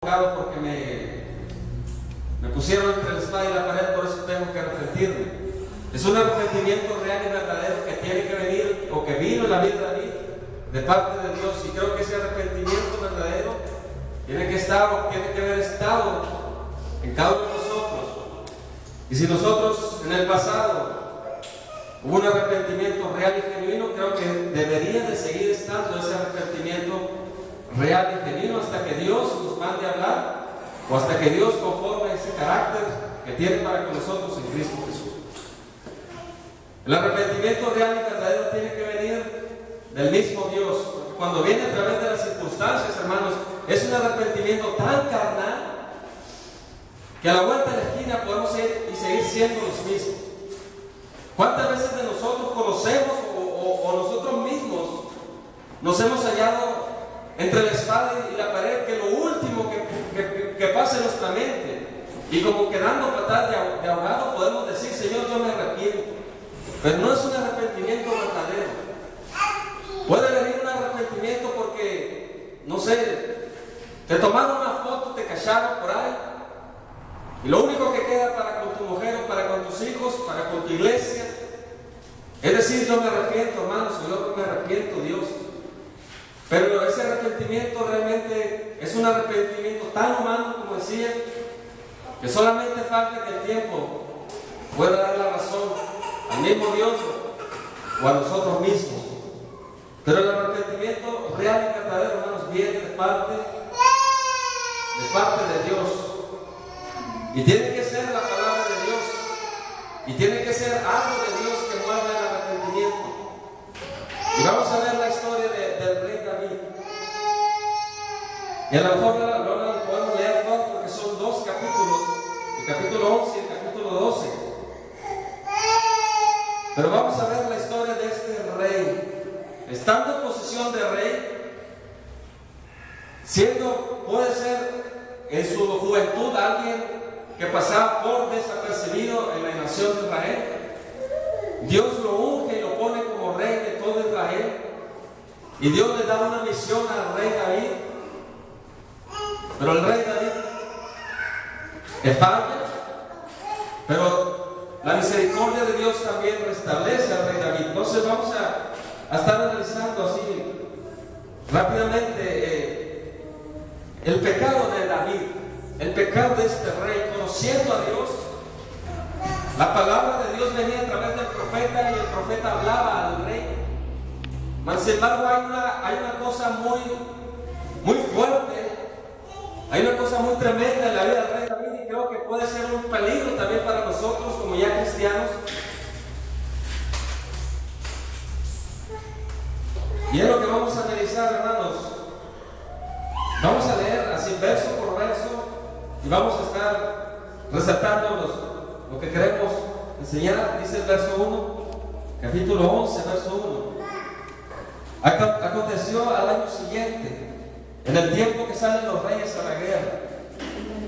porque me pusieron entre la espada y la pared, por eso tengo que arrepentirme. Es un arrepentimiento real y verdadero que tiene que venir, o que vino en la vida de David, de parte de Dios. Y creo que ese arrepentimiento verdadero tiene que haber estado en cada uno de nosotros. Y si nosotros en el pasado hubo un arrepentimiento real y genuino, creo que debería de seguir estando ese arrepentimiento real y genuino hasta que Dios nos mande a hablar, o hasta que Dios conforme ese carácter que tiene para con nosotros en Cristo Jesús. El arrepentimiento real y verdadero tiene que venir del mismo Dios, porque cuando viene a través de las circunstancias, hermanos, es un arrepentimiento tan carnal que a la vuelta de la esquina podemos ir y seguir siendo los mismos. ¿Cuántas veces de nosotros conocemos o nosotros mismos nos hemos hallado entre la espada y la pared, que lo último que pasa en nuestra mente, y como quedando patadas de ahogado, podemos decir: Señor, yo me arrepiento? Pero no es un arrepentimiento verdadero. Puede venir un arrepentimiento porque, no sé, te tomaron una foto, te cacharon por ahí, y lo único que queda para con tu mujer o para con tus hijos, para con tu iglesia, es decir: yo me arrepiento, hermanos, yo me arrepiento, Dios. Pero ese arrepentimiento realmente es un arrepentimiento tan humano, como decía, que solamente falta que el tiempo pueda dar la razón al mismo Dios o a nosotros mismos. Pero el arrepentimiento real y verdadero, hermanos, viene de parte de Dios. Y tiene que ser la palabra de Dios. Y tiene que ser algo de Dios que mueva el arrepentimiento. Y vamos a ver la historia del rey David. Y a lo mejor no lo podemos leer todo porque son dos capítulos, el capítulo 11 y el capítulo 12. Pero vamos a ver la historia de este rey. Estando en posición de rey, puede ser en su juventud alguien que pasaba por desapercibido en la nación de Israel. Dios lo unge y lo pone como rey de todo Israel, y Dios le da una misión al rey David. Pero el rey David falla, pero la misericordia de Dios también restablece al rey David. Entonces vamos a estar analizando así rápidamente el pecado de David, el pecado de este rey, conociendo a Dios. La palabra de Dios venía a través del profeta y el profeta hablaba al rey. Mas sin embargo hay una cosa muy fuerte, hay una cosa muy tremenda en la vida del rey David, y creo que puede ser un peligro también para nosotros como ya cristianos. Y es lo que vamos a analizar, hermanos. Vamos a leer así verso por verso y vamos a estar resaltando lo que queremos enseñar. Dice el verso 1, capítulo 11, verso 1. Aconteció al año siguiente, en el tiempo que salen los reyes a la guerra,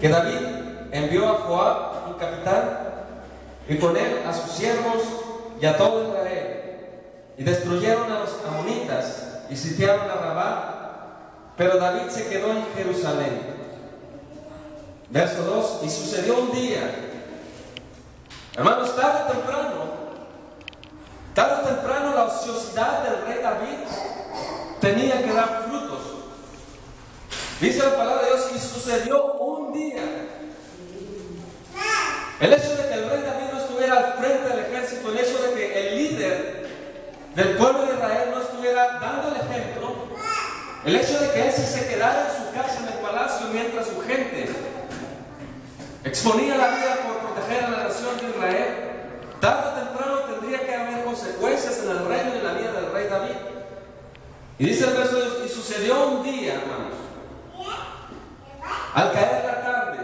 que David envió a Joab, un capitán, y con él a sus siervos y a todo Israel, y destruyeron a los amonitas y sitiaron a Rabá, pero David se quedó en Jerusalén. Verso 2, y sucedió un día, hermanos, tarde o temprano la ociosidad del rey David tenía que dar frutos. Dice la palabra de Dios: y sucedió un día. El hecho de que el rey David no estuviera al frente del ejército, el hecho de que el líder del pueblo de Israel no estuviera dando el ejemplo, el hecho de que él se quedara en su casa, en el palacio, mientras su gente exponía la vida por proteger a la nación de Israel, tarde o temprano tendría que haber consecuencias en el reino y en la vida del rey David. Y dice el verso 2: y sucedió un día, hermanos, al caer la tarde,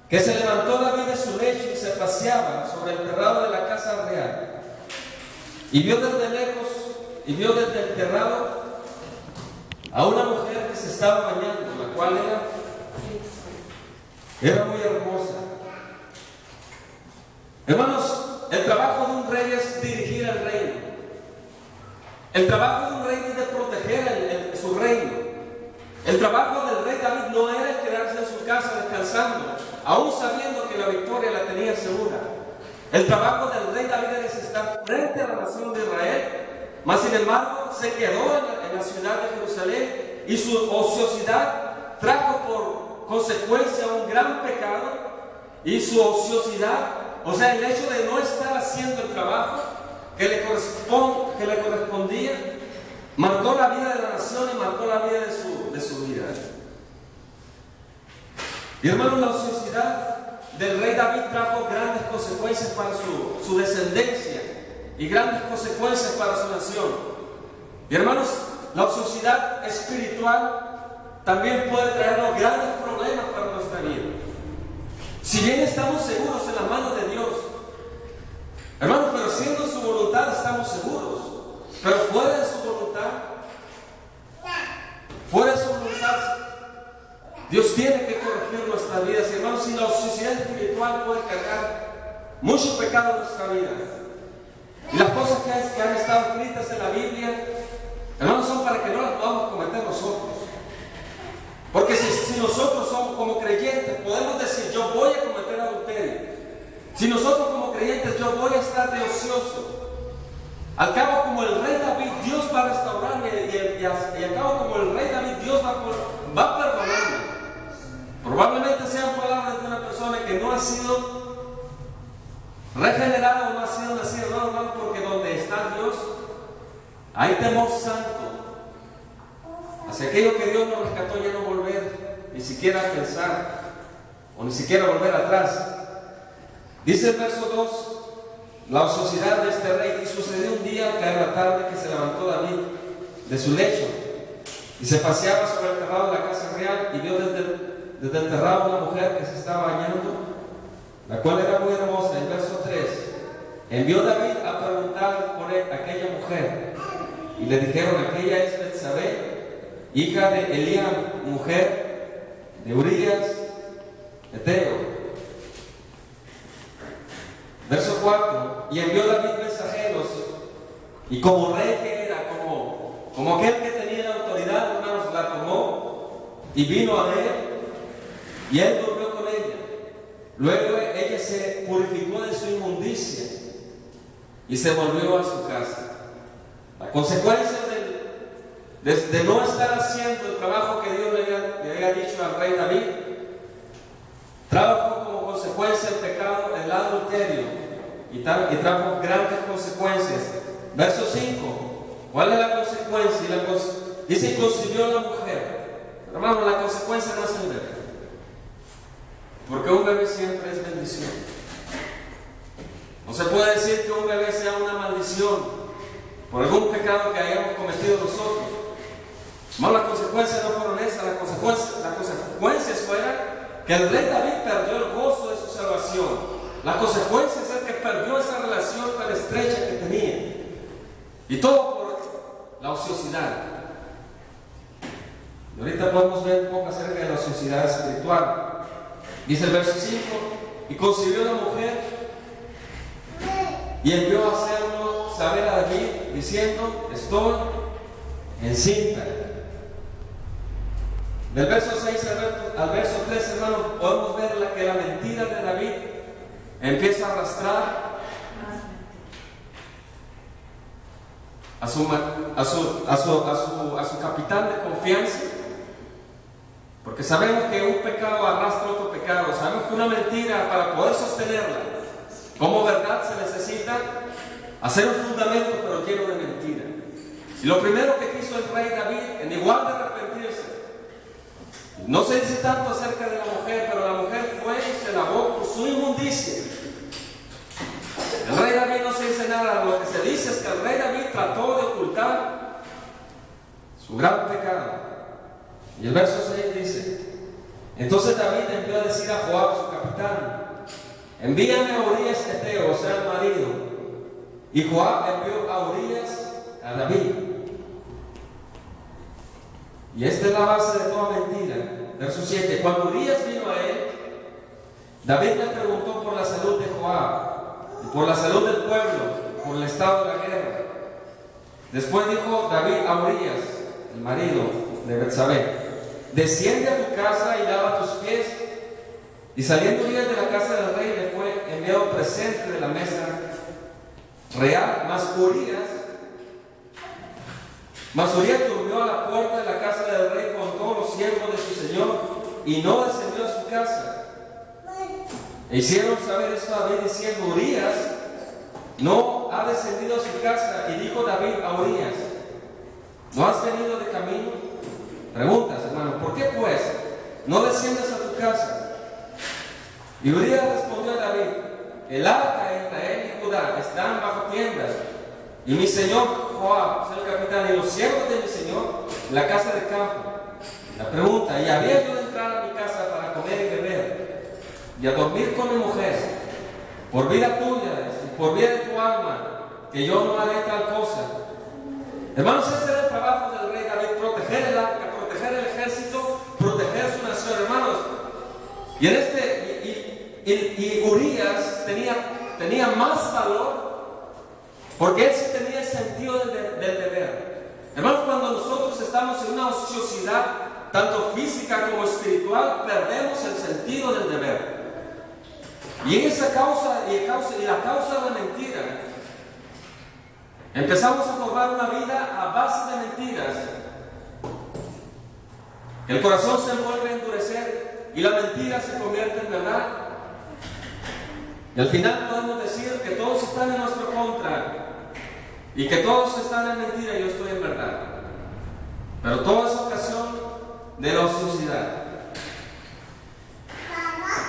que se levantó David de su lecho y se paseaba sobre el terrado de la casa real, y vio desde lejos, y vio desde el terrado a una mujer que se estaba bañando, la cual era muy hermosa. Hermanos, el trabajo de un rey es dirigir el reino. El trabajo de un rey es de proteger su reino. El trabajo del rey David no era quedarse casa descansando, aún sabiendo que la victoria la tenía segura. El trabajo del rey David es estar frente a la nación de Israel, mas sin embargo se quedó en la ciudad de Jerusalén, y su ociosidad trajo por consecuencia un gran pecado. Y su ociosidad, o sea, el hecho de no estar haciendo el trabajo que le correspondía, marcó la vida de la nación y marcó la vida de su vida. Y hermanos, la ociosidad del rey David trajo grandes consecuencias para su descendencia y grandes consecuencias para su nación. Y hermanos, la ociosidad espiritual también puede traernos grandes problemas para nuestra vida. Si bien estamos seguros en las manos de Dios, hermanos, pero siendo su voluntad estamos seguros. Pero fuera de su voluntad, Dios tiene que corregir nuestras vidas. Y hermanos, si la ociosidad espiritual puede cargar mucho pecado en nuestra vida, y las cosas que han estado escritas en la Biblia, hermanos, son para que no las podamos cometer nosotros. Porque si nosotros somos como creyentes, podemos decir, yo voy a cometer adulterio. Si nosotros como creyentes, yo voy a estar de ocioso. Al cabo, como el rey David, Dios va a restaurarme, y al cabo, como el rey David, Dios va a perdonarme. Probablemente sean palabras de una persona que no ha sido regenerada o no ha sido nacida, hermano, porque donde está Dios, hay temor santo. Hacia aquello que Dios nos rescató, ya no volver ni siquiera a pensar o ni siquiera volver atrás. Dice el verso 2, la ociosidad de este rey. Y sucedió un día al caer la tarde que se levantó David de su lecho y se paseaba sobre el terrado de la casa real, y vio desde el terrado una mujer que se estaba bañando, la cual era muy hermosa. El verso 3, envió David a preguntar por aquella mujer, y le dijeron, aquella es Betsabé, hija de Eliam, mujer de Urías Eteo. Verso 4, y envió David mensajeros, y como rey que era, como aquel que tenía autoridad, hermanos, la tomó y vino a él, y él durmió con ella. Luego ella se purificó de su inmundicia y se volvió a su casa. La consecuencia de no estar haciendo el trabajo que Dios le había dicho al rey David, trajo como consecuencia el pecado, el adulterio, y trajo grandes consecuencias. Verso 5, ¿cuál es la consecuencia? Dice, concibió la mujer. Hermano, la consecuencia no es el bebé, porque un bebé siempre es bendición. No se puede decir que un bebé sea una maldición por algún pecado que hayamos cometido nosotros. No, las consecuencias no fueron esas. Las consecuencias fueron que el rey David perdió el gozo de su salvación. Las consecuencias es que perdió esa relación tan estrecha que tenía. Y todo por la ociosidad. Y ahorita podemos ver un poco acerca de la ociosidad espiritual. Dice el verso 5, y concibió la mujer, y envió a hacerlo saber a David, diciendo, estoy encinta. Del verso 6 al verso 3, hermanos, podemos ver que la mentira de David empieza a arrastrar a su capitán de confianza, porque sabemos que un pecado arrastra otro pecado. Sabemos que una mentira, para poder sostenerla como verdad, se necesita hacer un fundamento, pero lleno de mentira. Y lo primero que quiso el rey David, en igual de arrepentirse, no se dice tanto acerca de la mujer, pero la mujer fue y se lavó por su inmundicia. El rey David no se dice nada. Lo que se dice es que el rey David trató de ocultar su gran pecado. Y el verso 6 dice, entonces David envió a decir a Joab, su capitán, envíame a Urías Eteo, o sea, el marido. Y Joab envió a Urías a David. Y esta es la base de toda mentira. Verso 7, cuando Urías vino a él, David le preguntó por la salud de Joab, y por la salud del pueblo, por el estado de la guerra. Después dijo David a Urías, el marido de Betsabé, desciende a tu casa y lava tus pies, Y saliendo Urías de la casa del rey, le fue enviado presente de la mesa real, mas Urías durmió a la puerta de la casa del rey con todos los siervos de su señor, y no descendió a su casa. E hicieron saber esto a David, diciendo: Urías no ha descendido a su casa. Y dijo David a Urías: ¿no has venido de camino? Preguntas, hermano: ¿por qué pues no desciendes a tu casa? Y Urías respondió a David: el arca de Israel y Judá están bajo tiendas, y mi señor Joab, el capitán, y los siervos de mi señor en la casa de campo. La pregunta: ¿y había yo de entrar a mi casa para comer y beber y a dormir con mi mujer, por vida tuya y por vida de tu alma, que yo no haré tal cosa? Hermanos, este era el trabajo del rey David: proteger el arca, proteger el ejército, proteger su nación, hermanos. Y Urías tenía más valor, porque él sí tenía el sentido del deber. Hermanos, cuando nosotros estamos en una ociosidad, tanto física como espiritual, perdemos el sentido del deber. Y en esa causa, y la causa de la mentira, empezamos a formar una vida a base de mentiras. El corazón se vuelve a endurecer y la mentira se convierte en verdad. Y al final podemos decir que todos están en nuestra contra y que todos están en mentira y yo estoy en verdad. Pero todo es ocasión de la ociosidad.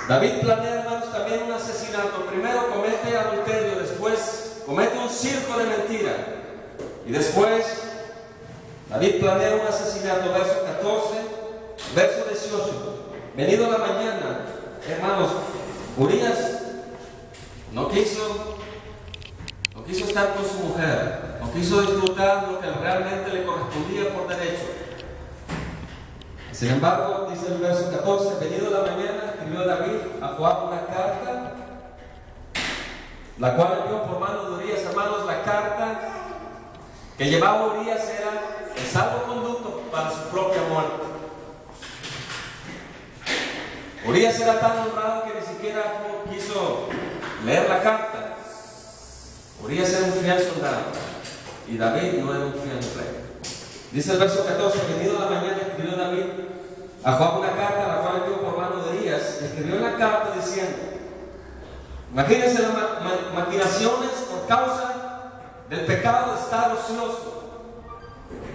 David planea, hermanos, también un asesinato. Primero comete adulterio, después comete un circo de mentira, y después David planea un asesinato. Verso 14, verso 18. Venido la mañana, hermanos, Urías no quiso estar con su mujer, no quiso disfrutar lo que realmente le correspondía por derecho. Sin embargo, dice el verso 14: venido la mañana, escribió David a Joab una carta, la cual envió por mano de Urías. Hermanos, la carta que llevaba Urías era el salvoconducto para su propia muerte. Urías era tan honrado que ni siquiera quiso leer la carta. Urías era un fiel soldado y David no era un fiel rey. Dice el verso 14: venido la mañana, escribió David a Joab una carta, la cual envió por mano de Urías. Escribió en la carta diciendo, imagínense las maquinaciones por causa del pecado de estar ocioso,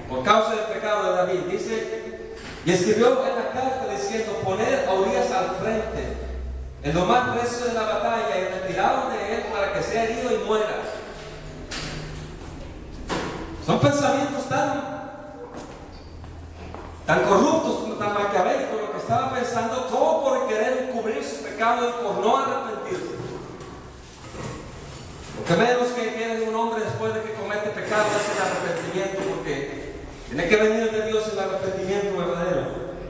por causa del pecado de David. Dice: y escribió en la carta diciendo: poner a Urías al frente, en lo más recio de la batalla, y retirado de él para que sea herido y muera. Son pensamientos tan corruptos, tan maquiavélicos, lo que estaba pensando, todo por querer cubrir su pecado y por no arrepentirse. Lo que menos que quiere un hombre después de que comete pecado es el arrepentimiento, porque tiene que venir de Dios el arrepentimiento verdadero.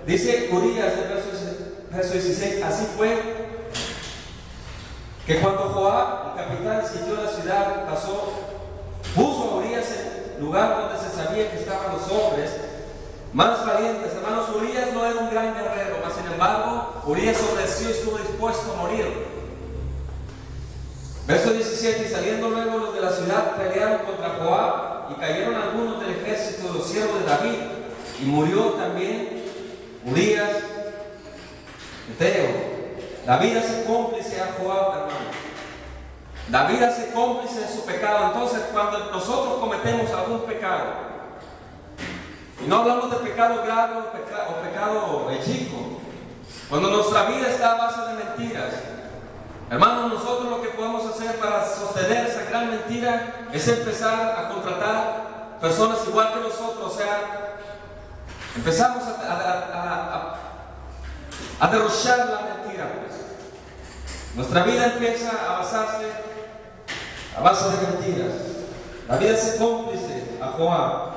Dice Urías, el verso 16: así fue que cuando Joab, el capitán, sitió la ciudad, puso a Urías en el lugar donde se sabía que estaban los hombres más valientes. Hermanos, Urías no era un gran guerrero, mas sin embargo, Urías obedeció y estuvo dispuesto a morir. Verso 17: y saliendo luego los de la ciudad, pelearon contra Joab, y cayeron algunos del ejército de los siervos de David, y murió también Urías Eteo. David hace cómplice a Joab, hermano. David hace cómplice de su pecado. Entonces, cuando nosotros cometemos algún pecado, y no hablamos de pecado grave o pecado chico, cuando nuestra vida está a base de mentiras, hermanos, nosotros lo que podemos hacer para sostener esa gran mentira es empezar a contratar personas igual que nosotros. O sea, empezamos a derrochar la mentira, pues. Nuestra vida empieza a basarse a base de mentiras. La vida es cómplice a Joab.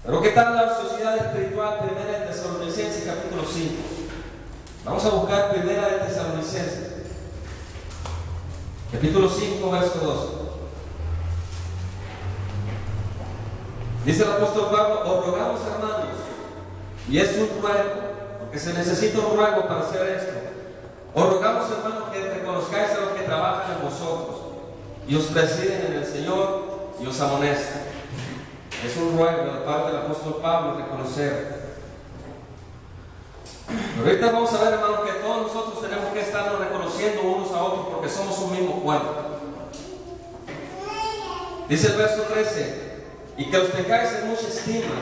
Pero ¿qué tal la sociedad espiritual? Primera de Tesalonicenses, capítulo 5. Vamos a buscar Primera de Tesalonicenses, capítulo 5, verso 2. Dice el apóstol Pablo: os rogamos, hermanos, y es un ruego, porque se necesita un ruego para hacer esto, Os rogamos, hermanos, que reconozcáis a los que trabajan en vosotros y os presiden en el Señor y os amonestan. Es un ruego de parte del apóstol Pablo reconocer. Pero ahorita vamos a ver, hermanos, que todos nosotros tenemos que estarnos reconociendo unos a otros porque somos un mismo cuerpo. Dice el verso 13: y que los tengáis en mucha estima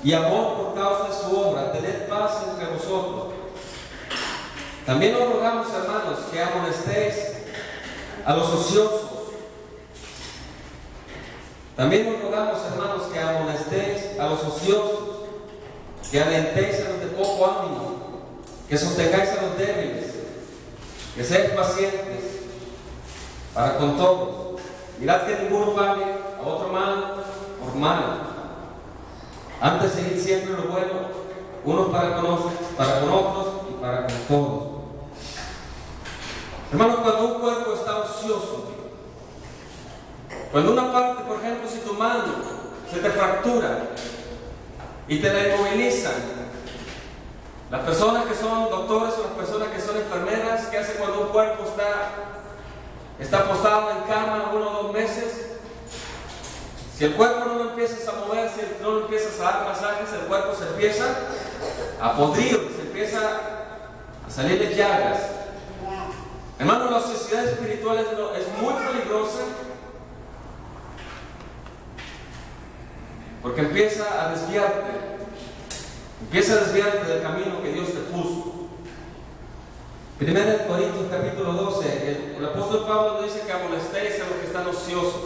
y amor por causa de su obra, tened paz entre vosotros. También os rogamos, hermanos, que amonestéis a los ociosos. También os rogamos, hermanos, que amonestéis a los ociosos, que alentéis a los de poco ánimo, que sostengáis a los débiles, que seáis pacientes para con todos. Mirad que ninguno pague a otro mal por mal. Antes seguid siempre lo bueno, unos para con otros y para con todos. Hermanos, cuando un cuerpo está ocioso, cuando una parte, por ejemplo, si tu mano se te fractura y te la inmovilizan, las personas que son doctores o las personas que son enfermeras, ¿qué hacen cuando un cuerpo está postado en cama 1 o 2 meses? Si el cuerpo no lo empiezas a mover, si no lo empiezas a dar masajes, el cuerpo se empieza a podrir, se empieza a salir de llagas. Hermano, la sociedad espiritual es muy peligrosa porque empieza a desviarte del camino que Dios te puso. 1 Corintios capítulo 12, el apóstol Pablo dice que amonestéis a los que están ociosos.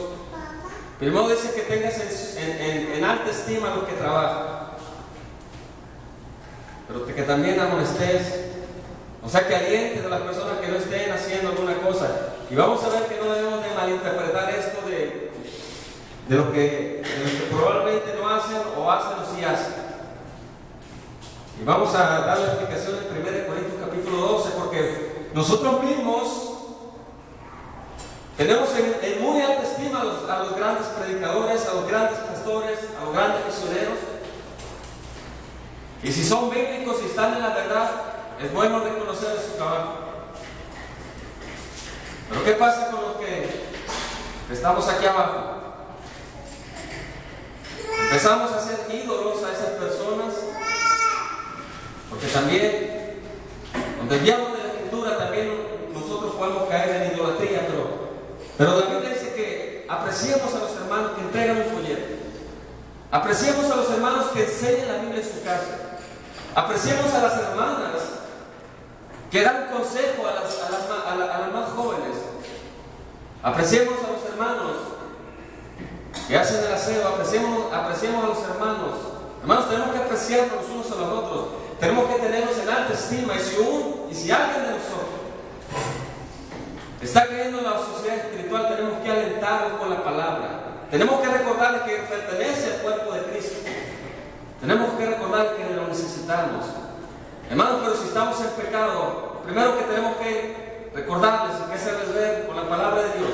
Primero dice que tengas en alta estima a los que trabajan, pero que también amonestéis. O sea, que alientes a las personas que no estén haciendo alguna cosa. Y vamos a ver que no debemos de malinterpretar esto de lo que probablemente no hacen o hacen o sí hacen. Y vamos a dar la explicación en 1 Corintios capítulo 12, porque nosotros mismos tenemos en muy alta estima a los grandes predicadores, a los grandes pastores, a los grandes misioneros. Y si son bíblicos y están en la verdad, es bueno reconocer su trabajo. Pero ¿qué pasa con los que estamos aquí abajo? Empezamos a hacer ídolos a esas personas, porque también, cuando desviamos de la escritura, también nosotros podemos caer en idolatría, pero la Biblia dice que apreciemos a los hermanos que entregan un folleto, apreciemos a los hermanos que enseñan la Biblia en su casa, apreciemos a las hermanas que dan consejo a las más jóvenes, apreciemos a los hermanos que hacen el aseo, apreciemos a los hermanos. Hermanos, tenemos que apreciarnos los unos a los otros, tenemos que tenerlos en alta estima. Y si alguien de nosotros está creyendo en la sociedad espiritual, tenemos que alentarlos con la palabra, tenemos que recordarles que pertenece al cuerpo de Cristo, tenemos que recordarles que lo necesitamos. Hermanos, pero si estamos en pecado, lo primero que tenemos que recordarles y que hacerles ver con la palabra de Dios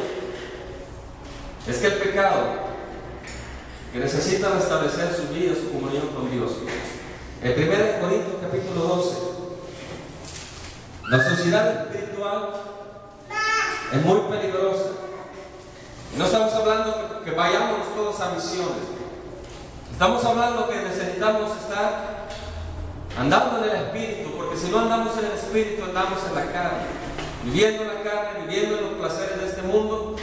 es que el pecado, que necesitan restablecer su vida, su comunión con Dios. En 1 Corintios capítulo 12, la sociedad espiritual es muy peligrosa. Y no estamos hablando que vayamos todos a misiones, estamos hablando que necesitamos estar andando en el Espíritu, porque si no andamos en el Espíritu, andamos en la carne, viviendo en la carne, viviendo en los placeres de este mundo,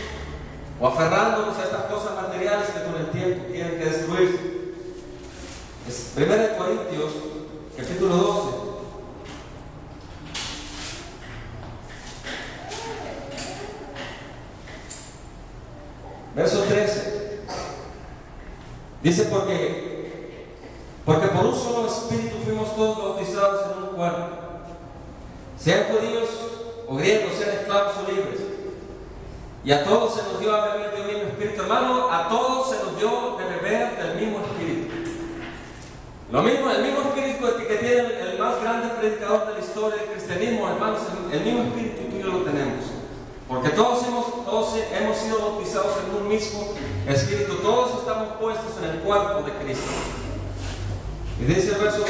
o aferrándonos a estas cosas materiales que con el tiempo tienen que destruirse. Es 1 Corintios capítulo 12. Verso 13. Dice, porque por un solo espíritu fuimos todos bautizados en un cuerpo, sean judíos o griegos, sean esclavos o libres, y a todos se nos dio a beber del mismo espíritu. Hermano, a todos se nos dio de beber del mismo espíritu. Lo mismo, el mismo espíritu que tiene el más grande predicador de la historia del cristianismo, hermanos, el mismo espíritu tú y yo lo tenemos. Porque todos hemos sido bautizados en un mismo espíritu, todos estamos puestos en el cuerpo de Cristo. Y dice el verso